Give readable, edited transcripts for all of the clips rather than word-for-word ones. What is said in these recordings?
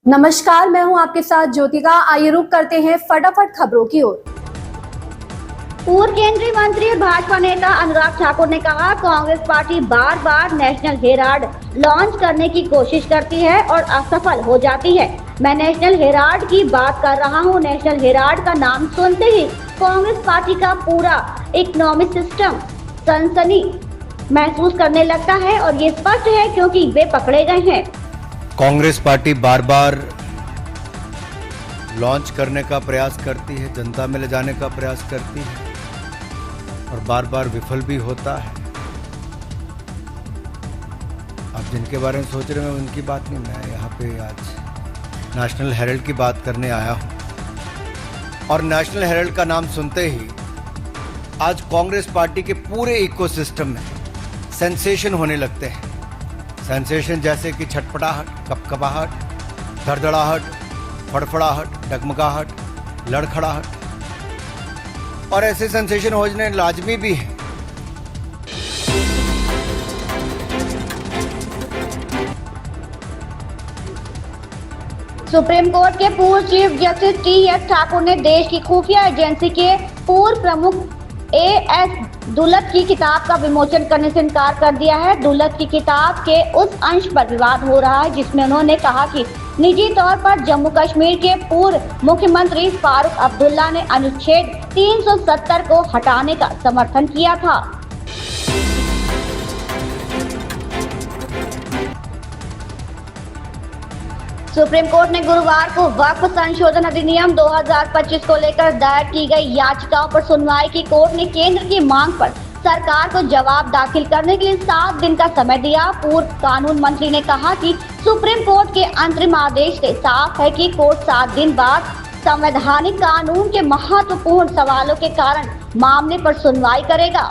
नमस्कार, मैं हूं आपके साथ ज्योतिका। आइए रुक करते हैं फटाफट खबरों की ओर। पूर्व केंद्रीय मंत्री और भाजपा नेता अनुराग ठाकुर ने कहा, कांग्रेस पार्टी बार बार नेशनल हेराल्ड लॉन्च करने की कोशिश करती है और असफल हो जाती है। मैं नेशनल हेराल्ड की बात कर रहा हूं। नेशनल हेराल्ड का नाम सुनते ही कांग्रेस पार्टी का पूरा इकोनॉमिक सिस्टम सनसनी महसूस करने लगता है और ये स्पष्ट है क्योंकि वे पकड़े गए हैं। कांग्रेस पार्टी बार बार लॉन्च करने का प्रयास करती है, जनता में ले जाने का प्रयास करती है और बार बार विफल भी होता है। आप जिनके बारे में सोच रहे हैं उनकी बात नहीं, मैं यहाँ पे आज नेशनल हेराल्ड की बात करने आया हूँ। और नेशनल हेराल्ड का नाम सुनते ही आज कांग्रेस पार्टी के पूरे इकोसिस्टम में सेंसेशन होने लगते हैं। सेंसेशन जैसे कि छटपटाहट, कपकपाहट, धड़धड़ाहट, फड़फड़ाहट, डगमगाहट, लड़खड़ाहट और ऐसे सेंसेशन होने लाजमी भी है। सुप्रीम कोर्ट के पूर्व चीफ जस्टिस टी.एस. ठाकुर ने देश की खुफिया एजेंसी के पूर्व प्रमुख ए.एस. दुलत की किताब का विमोचन करने से इनकार कर दिया है। दुलत की किताब के उस अंश पर विवाद हो रहा है जिसमें उन्होंने कहा कि निजी तौर पर जम्मू कश्मीर के पूर्व मुख्यमंत्री फारूक अब्दुल्ला ने अनुच्छेद 370 को हटाने का समर्थन किया था। सुप्रीम कोर्ट ने गुरुवार को वक्फ संशोधन अधिनियम 2025 को लेकर दायर की गई याचिकाओं पर सुनवाई की। कोर्ट ने केंद्र की मांग पर सरकार को जवाब दाखिल करने के लिए 7 दिन का समय दिया। पूर्व कानून मंत्री ने कहा कि सुप्रीम कोर्ट के अंतरिम आदेश से साफ है कि कोर्ट 7 दिन बाद संवैधानिक कानून के महत्वपूर्ण सवालों के कारण मामले पर सुनवाई करेगा।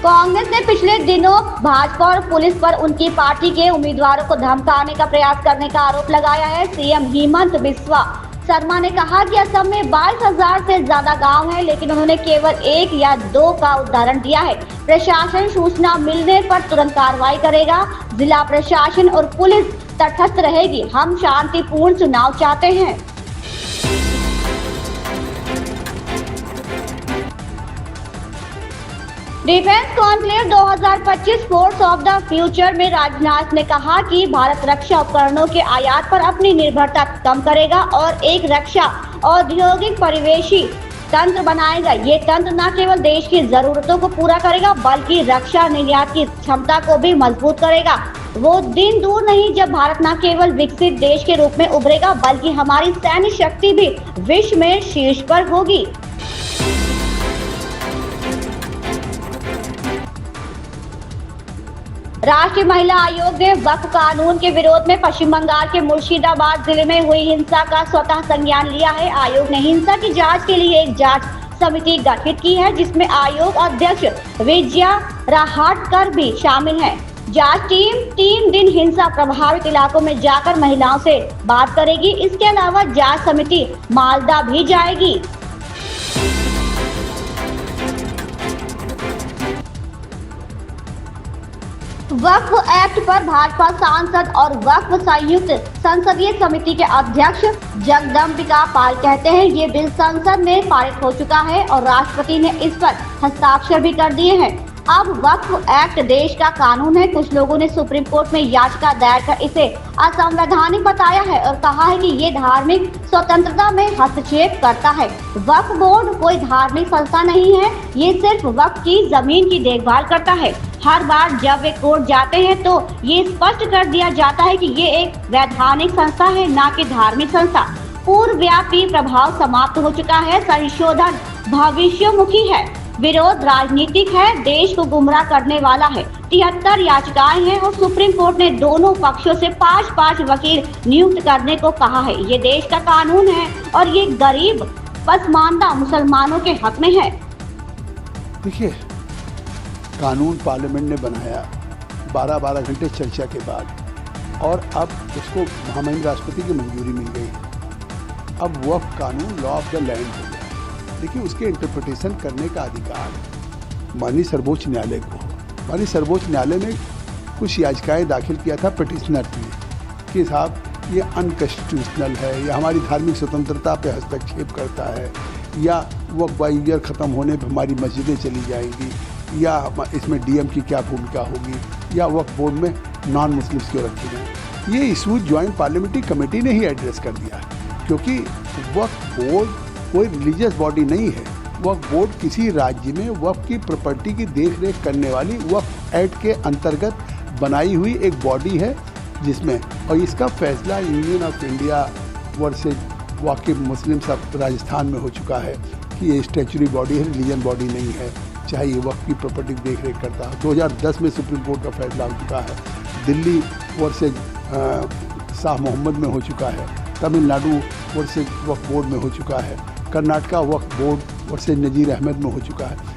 कांग्रेस ने पिछले दिनों भाजपा और पुलिस पर उनकी पार्टी के उम्मीदवारों को धमकाने का प्रयास करने का आरोप लगाया है। सीएम हेमंत बिस्वा शर्मा ने कहा कि असम में 22,000 से ज्यादा गांव हैं, लेकिन उन्होंने केवल 1 या 2 का उदाहरण दिया है। प्रशासन सूचना मिलने पर तुरंत कार्रवाई करेगा। जिला प्रशासन और पुलिस तटस्थ रहेगी। हम शांतिपूर्ण चुनाव चाहते हैं। Defence conclave 2025 force of the future में राजनाथ ने कहा कि भारत रक्षा उपकरणों के आयात पर अपनी निर्भरता कम करेगा और एक रक्षा औद्योगिक परिवेशी तंत्र बनाएगा। ये तंत्र न केवल देश की जरूरतों को पूरा करेगा बल्कि रक्षा निर्यात की क्षमता को भी मजबूत करेगा। वो दिन दूर नहीं जब भारत न केवल विकसित देश के रूप में उभरेगा बल्कि हमारी सैन्य शक्ति भी विश्व में शीर्ष पर होगी। राष्ट्रीय महिला आयोग ने वक्फ कानून के विरोध में पश्चिम बंगाल के मुर्शिदाबाद जिले में हुई हिंसा का स्वतः संज्ञान लिया है। आयोग ने हिंसा की जांच के लिए एक जांच समिति गठित की है जिसमें आयोग अध्यक्ष विजया राहटकर भी शामिल हैं। जांच टीम 3 दिन हिंसा प्रभावित इलाकों में जाकर महिलाओं से बात करेगी। इसके अलावा जांच समिति मालदा भी जाएगी। वक्फ एक्ट पर भाजपा सांसद और वक्फ संयुक्त संसदीय समिति के अध्यक्ष जगदम्बिका पाल कहते हैं ये बिल संसद में पारित हो चुका है और राष्ट्रपति ने इस पर हस्ताक्षर भी कर दिए हैं। अब वक्फ एक्ट देश का कानून है। कुछ लोगों ने सुप्रीम कोर्ट में याचिका दायर कर इसे असंवैधानिक बताया है और कहा है कि ये धार्मिक स्वतंत्रता में हस्तक्षेप करता है। वक्फ बोर्ड कोई धार्मिक संस्था नहीं है, ये सिर्फ वक्फ की जमीन की देखभाल करता है। हर बार जब वे कोर्ट जाते हैं तो ये स्पष्ट कर दिया जाता है कि ये एक वैधानिक संस्था है, न कि धार्मिक संस्था। पूर्वव्यापी प्रभाव समाप्त हो चुका है। संशोधन भविष्योन्मुखी है, विरोध राजनीतिक है, देश को गुमराह करने वाला है। 73 याचिकाएं हैं और सुप्रीम कोर्ट ने दोनों पक्षों से 5-5 वकील नियुक्त करने को कहा है। ये देश का कानून है और ये गरीब पसमानदा मुसलमानों के हक में है। देखिए, कानून पार्लियामेंट ने बनाया 12-12 घंटे चर्चा के बाद और अब उसको महामहिम राष्ट्रपति की मंजूरी मिल गई। अब वक्फ कानून लॉ ऑफ द लैंड हो गया है। देखिए, उसके इंटरप्रिटेशन करने का अधिकार माननीय सर्वोच्च न्यायालय को, हमारी सर्वोच्च न्यायालय ने कुछ याचिकाएं दाखिल किया था पिटिशनर ने कि साहब ये अनकॉन्स्टिट्यूशनल है, या हमारी धार्मिक स्वतंत्रता पे हस्तक्षेप करता है, या वक्फ बाई ईयर ख़त्म होने पर हमारी मस्जिदें चली जाएंगी, या इसमें डीएम की क्या भूमिका होगी, या वक्फ बोर्ड में नॉन मुस्लिम्स क्यों रखे जाएँ। ये इशू ज्वाइंट पार्लियामेंट्री कमेटी ने ही एड्रेस कर दिया, क्योंकि वक्फ बोर्ड कोई रिलीजियस बॉडी नहीं है। वक्फ बोर्ड किसी राज्य में वक्फ की प्रॉपर्टी की देख रेख करने वाली वक्फ एक्ट के अंतर्गत बनाई हुई एक बॉडी है, जिसमें और इसका फैसला यूनियन ऑफ इंडिया वर्सेज वाकिफ मुस्लिम्स ऑफ राजस्थान में हो चुका है कि ये स्टैच्यूटरी बॉडी है, रिलीजन बॉडी नहीं है, चाहे ये वक्फ की प्रॉपर्टी की देख रेख करता है। 2010 में सुप्रीम कोर्ट का फैसला हो चुका है, दिल्ली वर्सेज शाह मोहम्मद में हो चुका है, तमिलनाडु वर्सेज वक्फ बोर्ड में हो चुका है, कर्नाटका वक्फ बोर्ड वर्सेज नज़ीर अहमद में हो चुका है।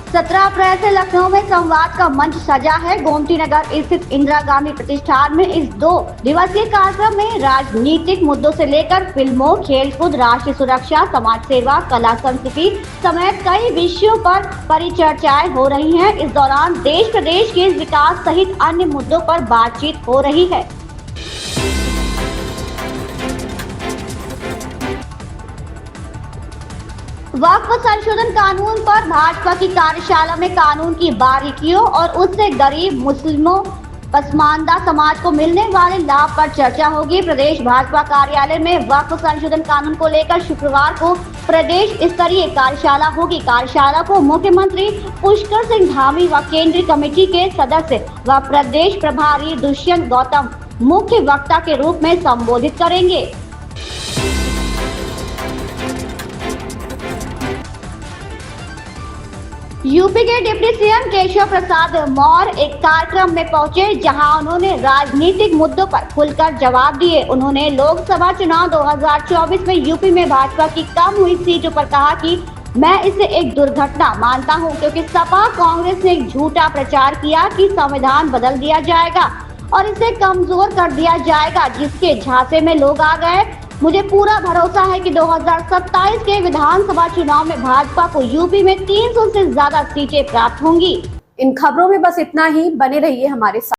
17 अप्रैल से लखनऊ में संवाद का मंच सजा है। गोमती नगर स्थित इंदिरा गांधी प्रतिष्ठान में इस 2 दिवसीय कार्यक्रम में राजनीतिक मुद्दों से लेकर फिल्मों, खेलकूद, राष्ट्रीय सुरक्षा, समाज सेवा, कला संस्कृति समेत कई विषयों पर परिचर्चाएं हो रही हैं। इस दौरान देश प्रदेश के विकास सहित अन्य मुद्दों पर बातचीत हो रही है। वक्फ संशोधन कानून पर भाजपा की कार्यशाला में कानून की बारीकियों और उससे गरीब मुस्लिमों, पसमानदा समाज को मिलने वाले लाभ पर चर्चा होगी। प्रदेश भाजपा कार्यालय में वक्फ संशोधन कानून को लेकर शुक्रवार को प्रदेश स्तरीय कार्यशाला होगी। कार्यशाला को मुख्यमंत्री पुष्कर सिंह धामी व केंद्रीय कमेटी के सदस्य व प्रदेश प्रभारी दुष्यंत गौतम मुख्य वक्ता के रूप में संबोधित करेंगे। यूपी के डिप्टी सीएम केशव प्रसाद मौर्य एक कार्यक्रम में पहुंचे, जहां उन्होंने राजनीतिक मुद्दों पर खुलकर जवाब दिए। उन्होंने लोकसभा चुनाव 2024 में यूपी में भाजपा की कम हुई सीटों पर कहा कि मैं इसे एक दुर्घटना मानता हूं, क्योंकि सपा कांग्रेस ने एक झूठा प्रचार किया कि संविधान बदल दिया जाएगा और इसे कमजोर कर दिया जाएगा, जिसके झांसे में लोग आ गए। मुझे पूरा भरोसा है कि 2027 के विधानसभा चुनाव में भाजपा को यूपी में 300 से ज्यादा सीटें प्राप्त होंगी। इन खबरों में बस इतना ही। बने रहिए हमारे साथ।